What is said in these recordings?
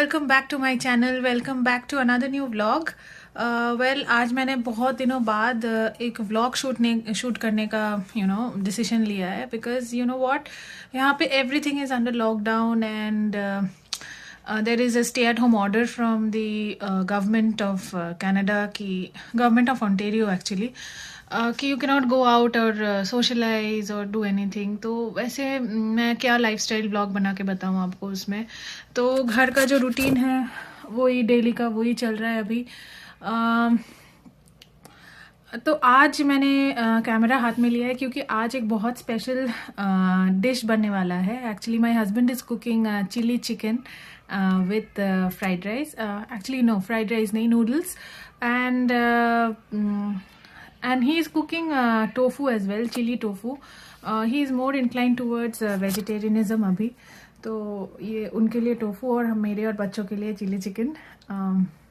Welcome back to my channel, welcome back to another new vlog. आज मैंने बहुत दिनों बाद एक व्लॉग शूट करने का डिसीजन लिया है, बिकॉज यू नो व्हाट, यहाँ पे everything is under lockdown and there is a stay at home order from the government of Canada की गवर्नमेंट ऑफ ऑन्टेरियो एक्चुअली, कि यू कैनॉट गो आउट और socialise और do anything. तो वैसे मैं क्या लाइफस्टाइल ब्लॉग बना के बताऊँ आपको उसमें। तो घर का जो रूटीन है वही डेली का वही चल रहा है अभी। तो आज मैंने कैमरा हाथ में लिया है क्योंकि आज एक बहुत स्पेशल डिश बनने वाला है। Actually my husband is cooking chilli chicken with fried rice, actually no fried rice नहीं, noodles, and he is cooking tofu as well, chili tofu. He is more inclined towards vegetarianism अभी, तो ये उनके लिए tofu और मेरे और बच्चों के लिए chilli chicken,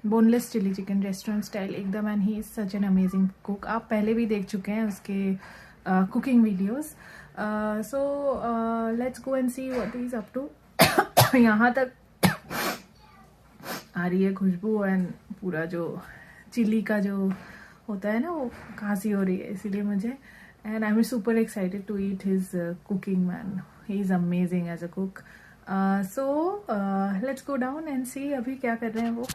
boneless chilli chicken restaurant style एकदम। And he is such an amazing cook. आप पहले भी देख चुके हैं उसके cooking videos. So let's go and see what he is up to. यहाँ तक आ रही है खुशबू एंड पूरा जो चिली का जो होता है ना, वो खांसी हो रही है इसीलिए मुझे। And I am super excited to eat his cooking, man he is amazing as a cook. So let's go down and see अभी क्या कर रहे हैं वो।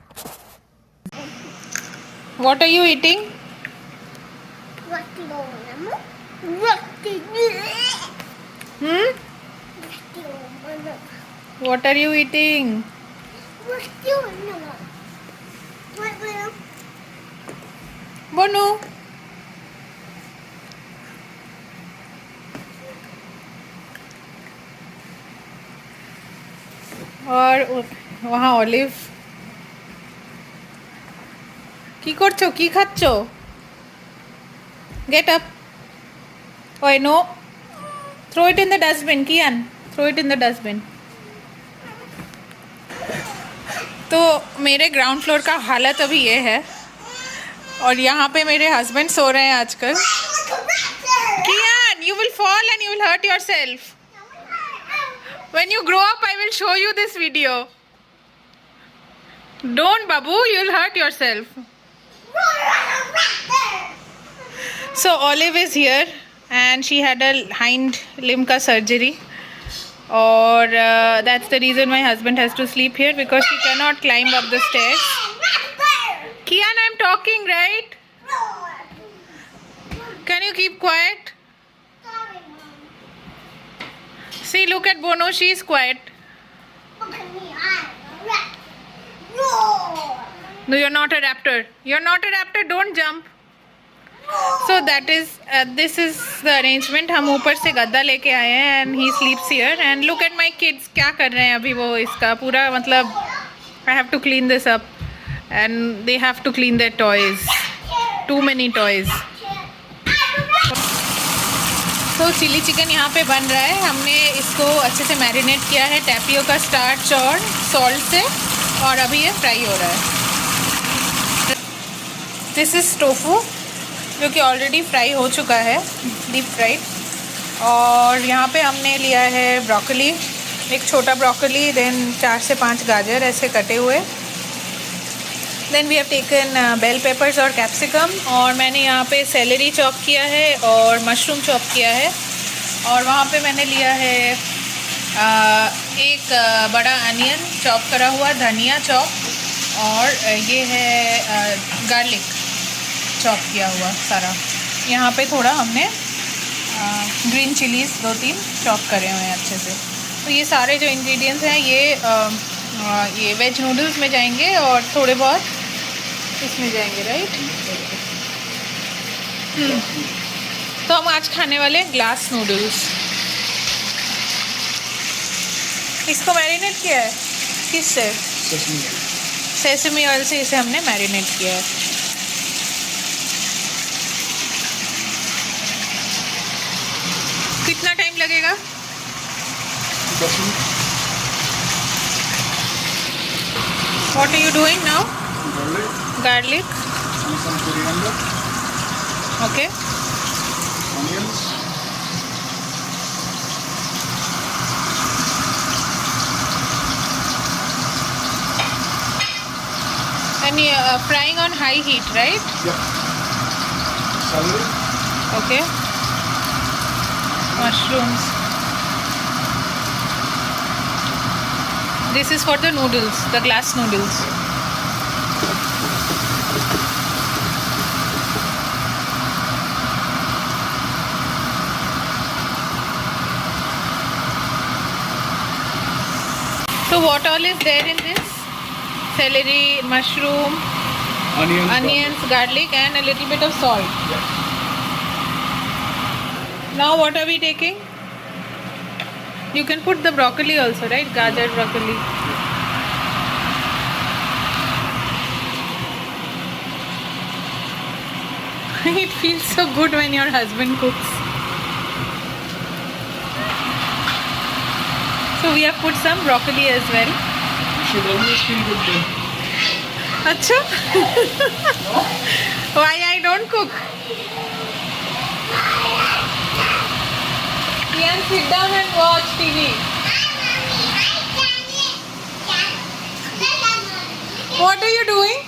What are you eating? What are you eating? Bonu, और वहाँ ऑलिव की करछो, की खाচ্ছো? Get up. ओए no, throw it in the dustbin. Kiyan, throw it in the dustbin. तो मेरे ग्राउंड फ्लोर का हालत अभी ये है और यहाँ पे मेरे हस्बैंड सो रहे हैं आजकल। कियान, you will fall and you will hurt yourself. When you grow up, I will show you this video. Don't, Babu, you will hurt yourself. So Olive is here and she had a hind limb ka surgery. Or that's the reason my husband has to sleep here, because she cannot climb up the stairs. Kian, I'm talking, right? Can you keep quiet? See, look at Bono, she's quiet. No, you're not a raptor. You're not a raptor, don't jump. So that is, this is the arrangement. हम ऊपर से गद्दा लेके आए हैं and he sleeps here. And look at my kids, क्या कर रहे हैं अभी वो, इसका पूरा मतलब I have to clean this up. And they have to clean their toys. Too many toys. तो चिली चिकन यहाँ पे बन रहा है। हमने इसको अच्छे से मैरिनेट किया है टैपियोका स्टार्च और सॉल्ट से, और अभी ये फ्राई हो रहा है। दिस इज़ टोफू जो कि ऑलरेडी फ्राई हो चुका है, डीप फ्राइड। और यहाँ पे हमने लिया है ब्रोकली, एक छोटा ब्रोकली, देन 4 से 5 गाजर ऐसे कटे हुए। Then we have taken bell peppers और कैप्सिकम, और मैंने यहाँ पे सेलरी चॉप किया है और मशरूम चॉप किया है। और वहाँ पे मैंने लिया है एक बड़ा अनियन चॉप करा हुआ, धनिया चॉप, और ये है गार्लिक चॉप किया हुआ सारा। यहाँ पे थोड़ा हमने ग्रीन चिलीज़ 2-3 चॉप करे हुए हैं अच्छे से। तो ये सारे जो इंग्रेडिएंट्स हैं ये वेज नूडल्स में जाएंगे और थोड़े बहुत इसमें जाएंगे, राइट? तो हम आज खाने वाले ग्लास नूडल्स। इसको मैरिनेट किया है किससे? सेसमी ऑयल से इसे हमने मैरिनेट किया है। कितना टाइम लगेगा? 10 minute. What are you doing now? Garlic. Some coriander. Okay. Onions. And frying on high heat, right? Yeah. Celery. Okay. Mushrooms. This is for the noodles, the glass noodles. So what all is there in this? Celery, mushroom, onions, garlic and a little bit of salt. Yeah. Now what are we taking? You can put the broccoli also, right? Gajar broccoli. It feels so good when your husband cooks. So we have put some broccoli as well. You should always feel good then. Acha? Why I don't cook? Ian, sit down and watch TV. What are you doing?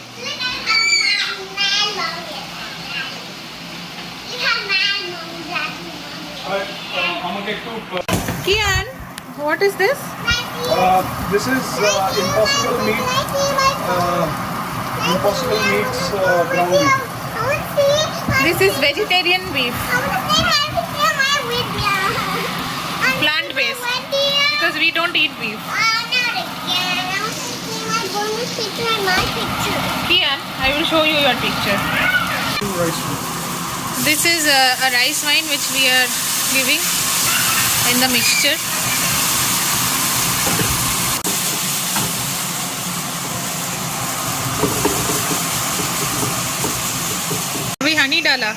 I'm gonna get to. Kian, what is this? This is Impossible Meats ground beef. This is vegetarian beef, plant-based, because we don't eat beef. Kian, I will show you your picture. Rice. This is a rice wine which we are giving in the mixture. अभी हनी डाला,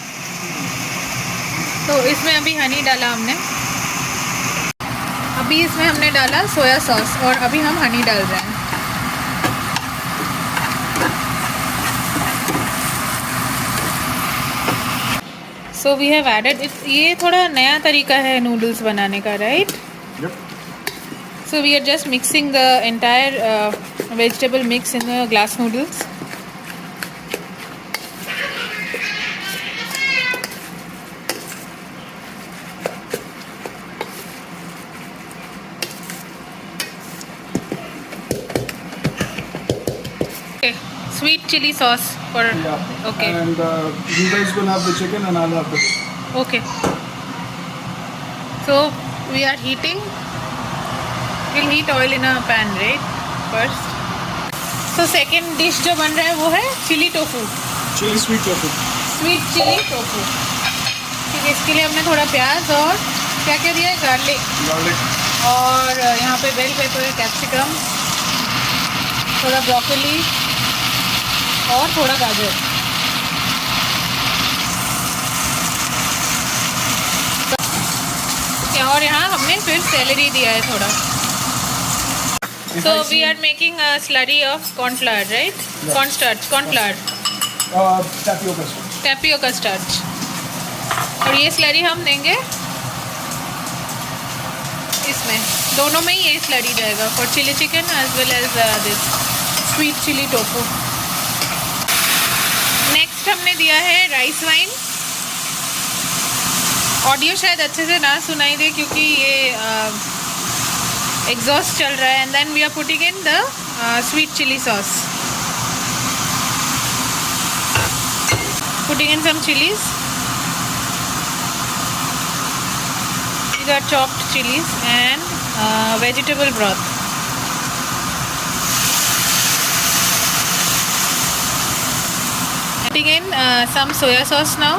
तो इसमें अभी हनी डाला हमने. अभी इसमें हमने डाला सोया सॉस और अभी हम हनी डाल रहे हैं. So we have added it. ये थोड़ा नया तरीका है नूडल्स बनाने का, right? Yep. So we are just mixing the entire vegetable mix in the glass noodles. Okay, sweet chili sauce for. Yeah. Okay. And you guys will have the chicken and I'll have the fish. Okay. So we are heating. We'll heat oil in a pan, right? First. So second dish जो बन रहा है वो है chilli tofu. Chili sweet tofu. Sweet chilli tofu. ठीक है, इसके लिए हमने थोड़ा प्याज और क्या क्या दिया है, गार्लिक Garlic. और यहाँ पे बेल पेपर, कैप्सिकम, थोड़ा ब्रोकली और थोड़ा गाजर. और यहाँ हमने फिर सेलेरी दिया है थोड़ा. So we are making a slurry of corn flour, right? Yeah. Cornstarch, corn flour, Tapioca sauce. tapioca starch. और ये स्लरी हम देंगे इसमें, दोनों में ही ये स्लरी जाएगा for chilli chicken as well as this sweet chilli tofu. Next हमने दिया है राइस वाइन. ऑडियो शायद अच्छे से ना सुनाई दे क्योंकि ये एग्जॉस्ट चल रहा है. And then we are putting in the sweet chilli sauce. Putting in some chilies. These are chopped chilies and vegetable broth. Putting in some soya sauce now.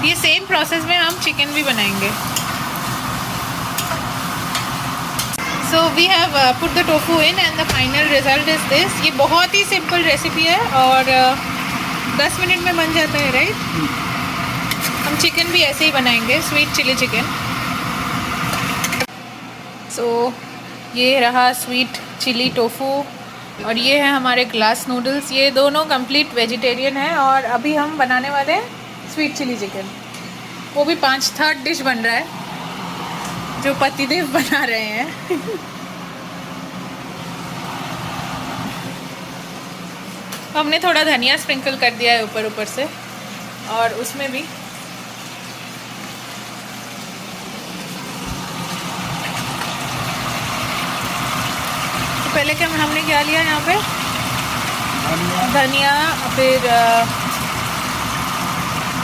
ये सेम प्रोसेस में हम चिकन भी बनाएंगे. So we have put the tofu in and the final result is this. ये बहुत ही simple recipe है और 10 minute में बन जाता है, राइट? हम चिकन भी ऐसे ही बनाएंगे, स्वीट चिली चिकन. सो ये रहा स्वीट चिली टोफू और ये है हमारे ग्लास नूडल्स. ये दोनों कंप्लीट वेजिटेरियन है और अभी हम बनाने वाले हैं स्वीट चिली चिकन. वो भी थर्ड डिश बन रहा है जो पतिदेव बना रहे हैं. हमने थोड़ा धनिया स्प्रिंकल कर दिया है ऊपर ऊपर से, और उसमें भी तो पहले क्या हमने क्या लिया यहाँ पे, धनिया, फिर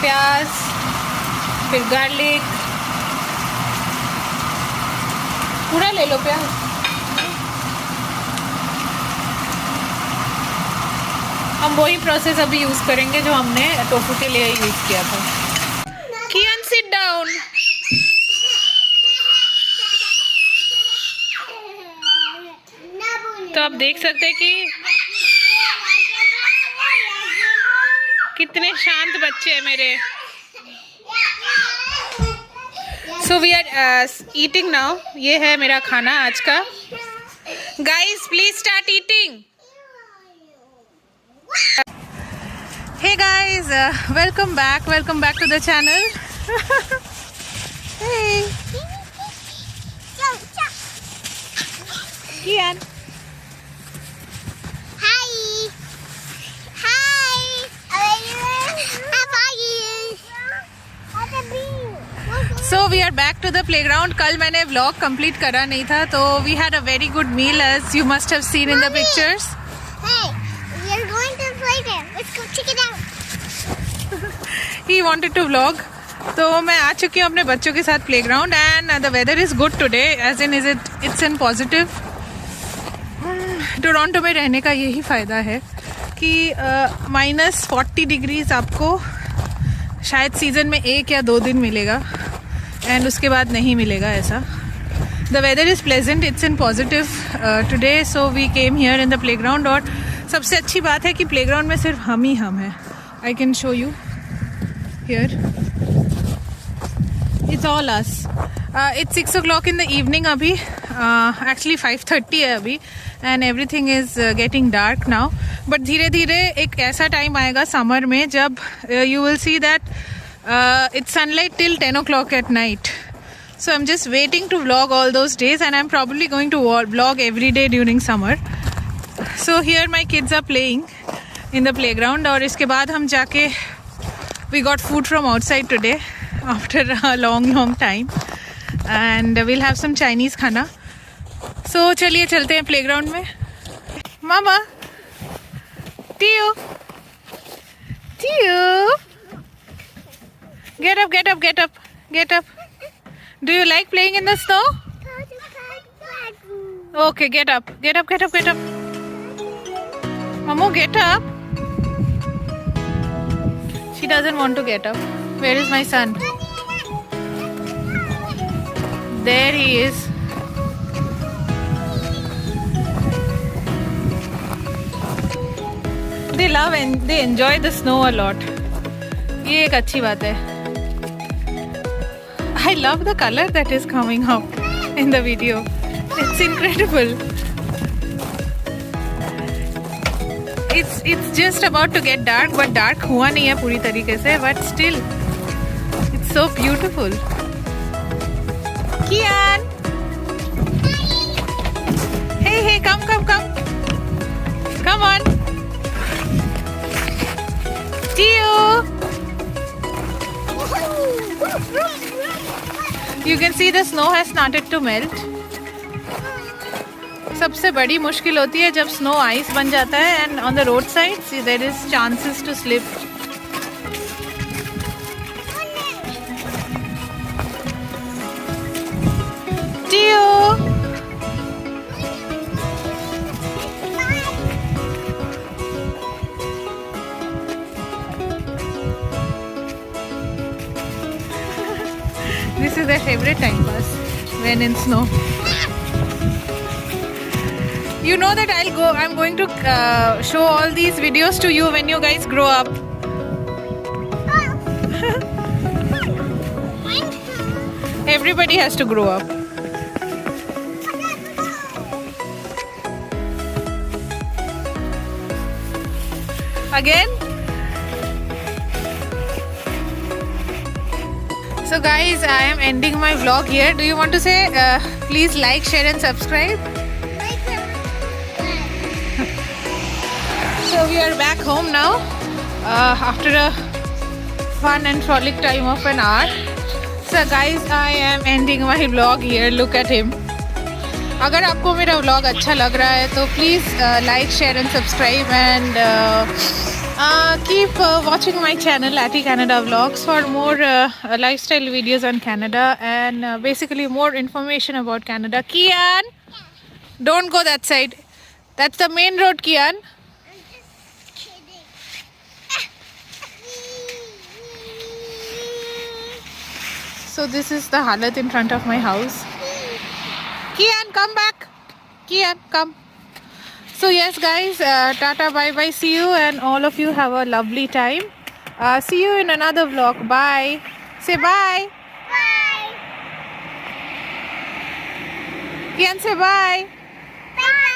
प्याज, फिर गार्लिक, पूरा ले लो प्याज। हम वही प्रोसेस अभी यूज़ करेंगे जो हमने टोफू के लिए यूज़ किया था। कियान सिट डाउन। तो आप देख सकते हैं कि कितने शांत बच्चे हैं मेरे। So we are eating now. ये है मेरा खाना आज का। Guys please start eating. Hey guys, welcome back to the channel. Hey Kian. Hi. How are you? So we are back to the playground. कल मैंने vlog complete करा नहीं था, तो we had a very good meal as you must have seen in the pictures. Hey, we're going to play there. Let's go check it out. He wanted to vlog. तो मैं आ चुकी हूँ अपने बच्चों के साथ playground and the weather is good today, as in it's in positive. Toronto में रहने का यही फ़ायदा है कि -40 डिग्रीज आपको शायद सीज़न में 1 या 2 दिन मिलेगा एंड उसके बाद नहीं मिलेगा ऐसा। The weather is pleasant, it's in positive today, so we came here in the playground. और सबसे अच्छी बात है कि प्लेग्राउंड में सिर्फ हम ही हम हैं। I can show you here, it's all us. It's 6 o'clock in the evening अभी, एक्चुअली 5:30 है अभी, and everything is getting dark now. But धीरे धीरे एक ऐसा टाइम आएगा समर में जब you will see that it's sunlight till 10 o'clock at night. So I'm just waiting to vlog all those days, and I'm probably going to vlog every day during summer. So here my kids are playing in the playground, और इसके बाद हम जाके we got food from outside today after a long time, and we'll have some Chinese खाना. So चलिए चलते हैं playground में. Mama, Tio. Get up. Do you like playing in the snow? Okay, get up. Mamu, get up. She doesn't want to get up. Where is my son? There he is. They love and they enjoy the snow a lot. ये एक अच्छी बात है. I love the color that is coming out in the video. It's incredible. It's just about to get dark, but dark हुआ नहीं है पूरी तरीके से, but still it's so beautiful. Kian, hey, come on. Tio. You can see the snow has started to melt. सबसे बड़ी मुश्किल होती है जब स्नो आइस बन जाता है and on the road side there is chances to slip. टियो, this is their favorite time pass when in snow. You know that I'm going to show all these videos to you when you guys grow up. Everybody has to grow up. Again? So guys, I am ending my vlog here. Do you want to say please like, share and subscribe? So we are back home now after a fun and frolic time of an hour. So guys, I am ending my vlog here. Look at him. अगर आपको मेरा vlog अच्छा लग रहा है तो please like, share and subscribe and keep watching my channel Ati Canada Vlogs for more lifestyle videos on Canada and basically more information about Canada. Kian, don't go that side. That's the main road, Kian. I'm just kidding. So this is the halat in front of my house. Kian, come back. Kian, come. So yes guys, tata, bye bye, see you and all of you have a lovely time. See you in another vlog. Bye. Say bye. Bye. Kian, say bye. Bye.